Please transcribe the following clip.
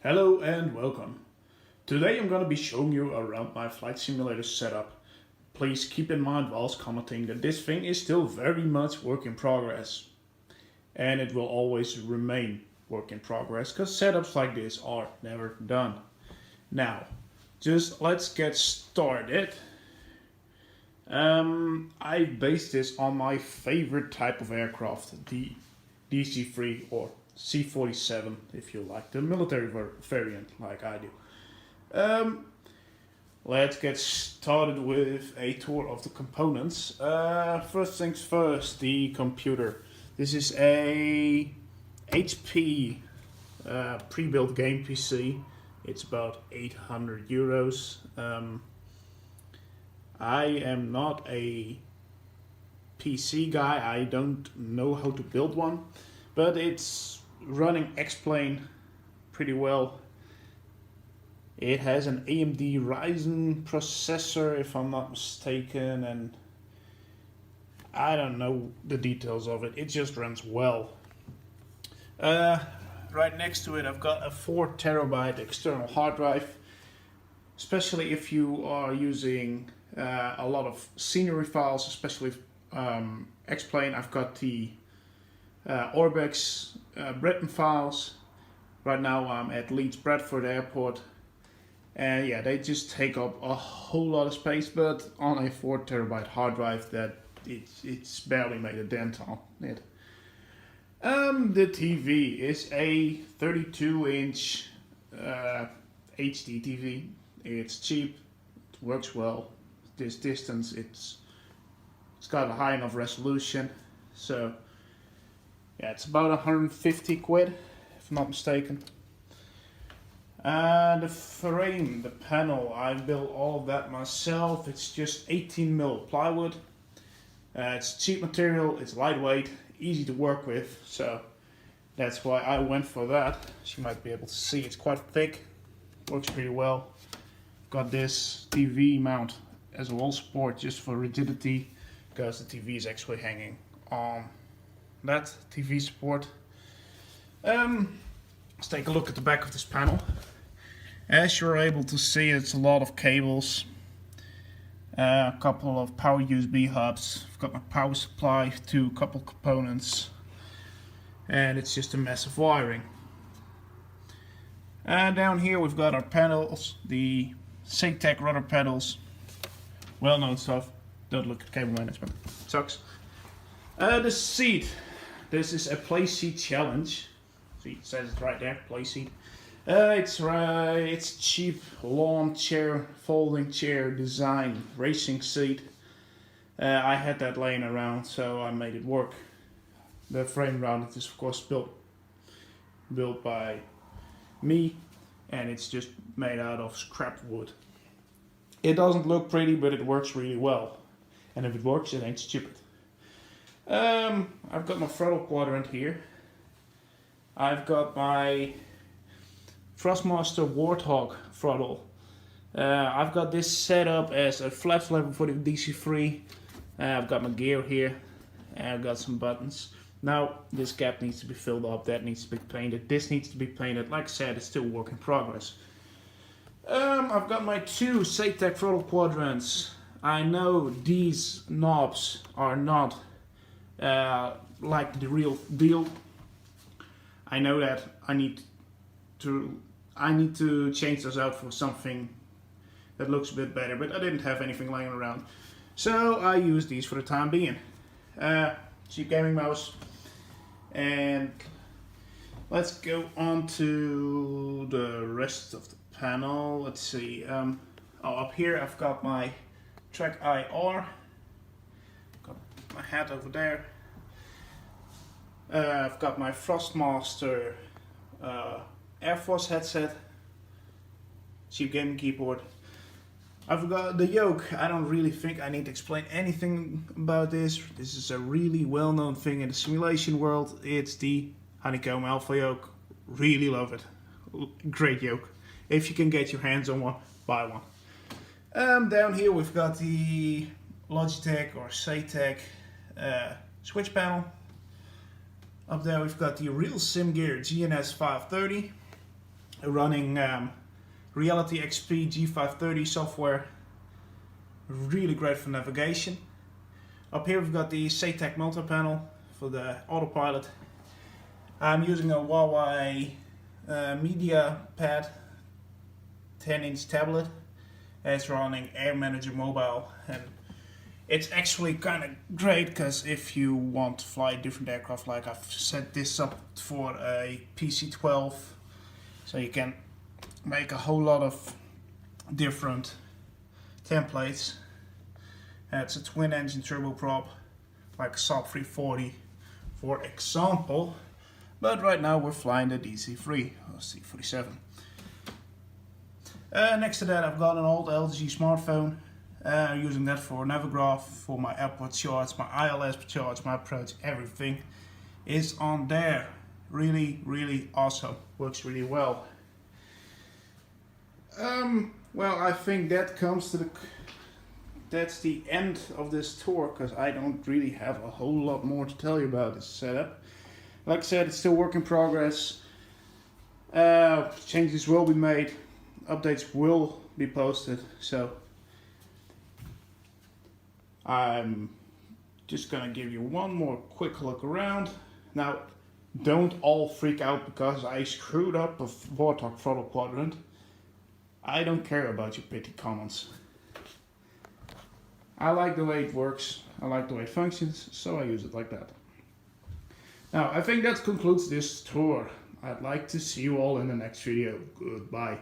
Hello and welcome. Today I'm going to be showing you around my flight simulator setup. Please keep in mind whilst commenting that this thing is still very much work in progress. And it will always remain work in progress because setups like this are never done. Now, just let's get started. I based this on my favorite type of aircraft, the DC3 or C-47 if you like the military variant like I do. Let's get started with a tour of the components. First things first, the computer. This is a HP pre-built game PC. It's about 800 euros. I am not a PC guy. I don't know how to build one, but it's running X-Plane pretty well. It has an AMD Ryzen processor, if I'm not mistaken, and I don't know the details of it. It just runs well. Right next to it, I've got a 4 terabyte external hard drive, especially if you are using a lot of scenery files, especially X-Plane. I've got the Orbex Britain files. Right now I'm at Leeds Bradford Airport, and yeah, they just take up a whole lot of space, but on a 4 terabyte hard drive that it's barely made a dent on it. The TV is a 32-inch HD TV. It's cheap, it works well. This distance, it's got a high enough resolution, so yeah, it's about 150 quid if I'm not mistaken. The frame, the panel, I built all of that myself. It's just 18mm plywood. It's cheap material, it's lightweight, easy to work with, so that's why I went for that. As you might be able to see, it's quite thick, works pretty well. Got this TV mount as a wall support just for rigidity, because the TV is actually hanging on that TV support. Let's take a look at the back of this panel. As you're able to see, it's a lot of cables, a couple of power USB hubs. I've got my power supply to a couple components, and it's just a mess of wiring. And down here we've got our panels, the SATEC rudder pedals, well-known stuff. Don't look at cable management, it sucks. The seat. This is a play seat challenge. See, it says it right there, play seat. It's cheap lawn chair, folding chair design, racing seat. I had that laying around, so I made it work. The frame around it is of course built by me, and it's just made out of scrap wood. It doesn't look pretty, but it works really well. And if it works, it ain't stupid. I've got my throttle quadrant here. I've got my Thrustmaster Warthog throttle. I've got this set up as a flaps lever for the DC3. I've got my gear here, and I've got some buttons. Now this gap needs to be filled up, that needs to be painted, this needs to be painted. Like I said, it's still work in progress. I've got my 2 SATEC throttle quadrants. I know these knobs are not like the real deal. I know that I need to change those out for something that looks a bit better, but I didn't have anything laying around, so I use these for the time being. Cheap gaming mouse, and let's go on to the rest of the panel. Let's see. Up here I've got my Track IR. Got my hat over there. I've got my Thrustmaster Air Force headset, cheap gaming keyboard. I've got the Yoke. I don't really think I need to explain anything about this. This is a really well-known thing in the simulation world. It's the Honeycomb Alpha Yoke. Really love it. Great yoke. If you can get your hands on one, buy one. Down here we've got the Logitech or SATEC switch panel. Up there we've got the Real Sim Gear GNS 530. running Reality XP G530 software. Really great for navigation. Up here we've got the SATEC multi-panel for the autopilot. I'm using a Huawei media pad 10-inch tablet. It's running Air Manager Mobile, and it's actually kind of great because if you want to fly different aircraft, like I've set this up for a PC-12, so you can make a whole lot of different templates. It's a twin engine turboprop, like a Saab 340 for example, but right now we're flying the DC3 or C47. Next to that I've got an old LG smartphone, using that for Navigraph, for my airport charts, my ILS charts, my approach, everything is on there. Really awesome, works really well. Well, I think that's the end of this tour, because I don't really have a whole lot more to tell you about this setup. Like I said, it's still work in progress. Changes will be made, updates will be posted, so I'm just gonna give you one more quick look around. Now, don't all freak out because I screwed up a Warthog throttle quadrant. I don't care about your petty comments. I like the way it works, I like the way it functions, so I use it like that. Now, I think that concludes this tour. I'd like to see you all in the next video. Goodbye.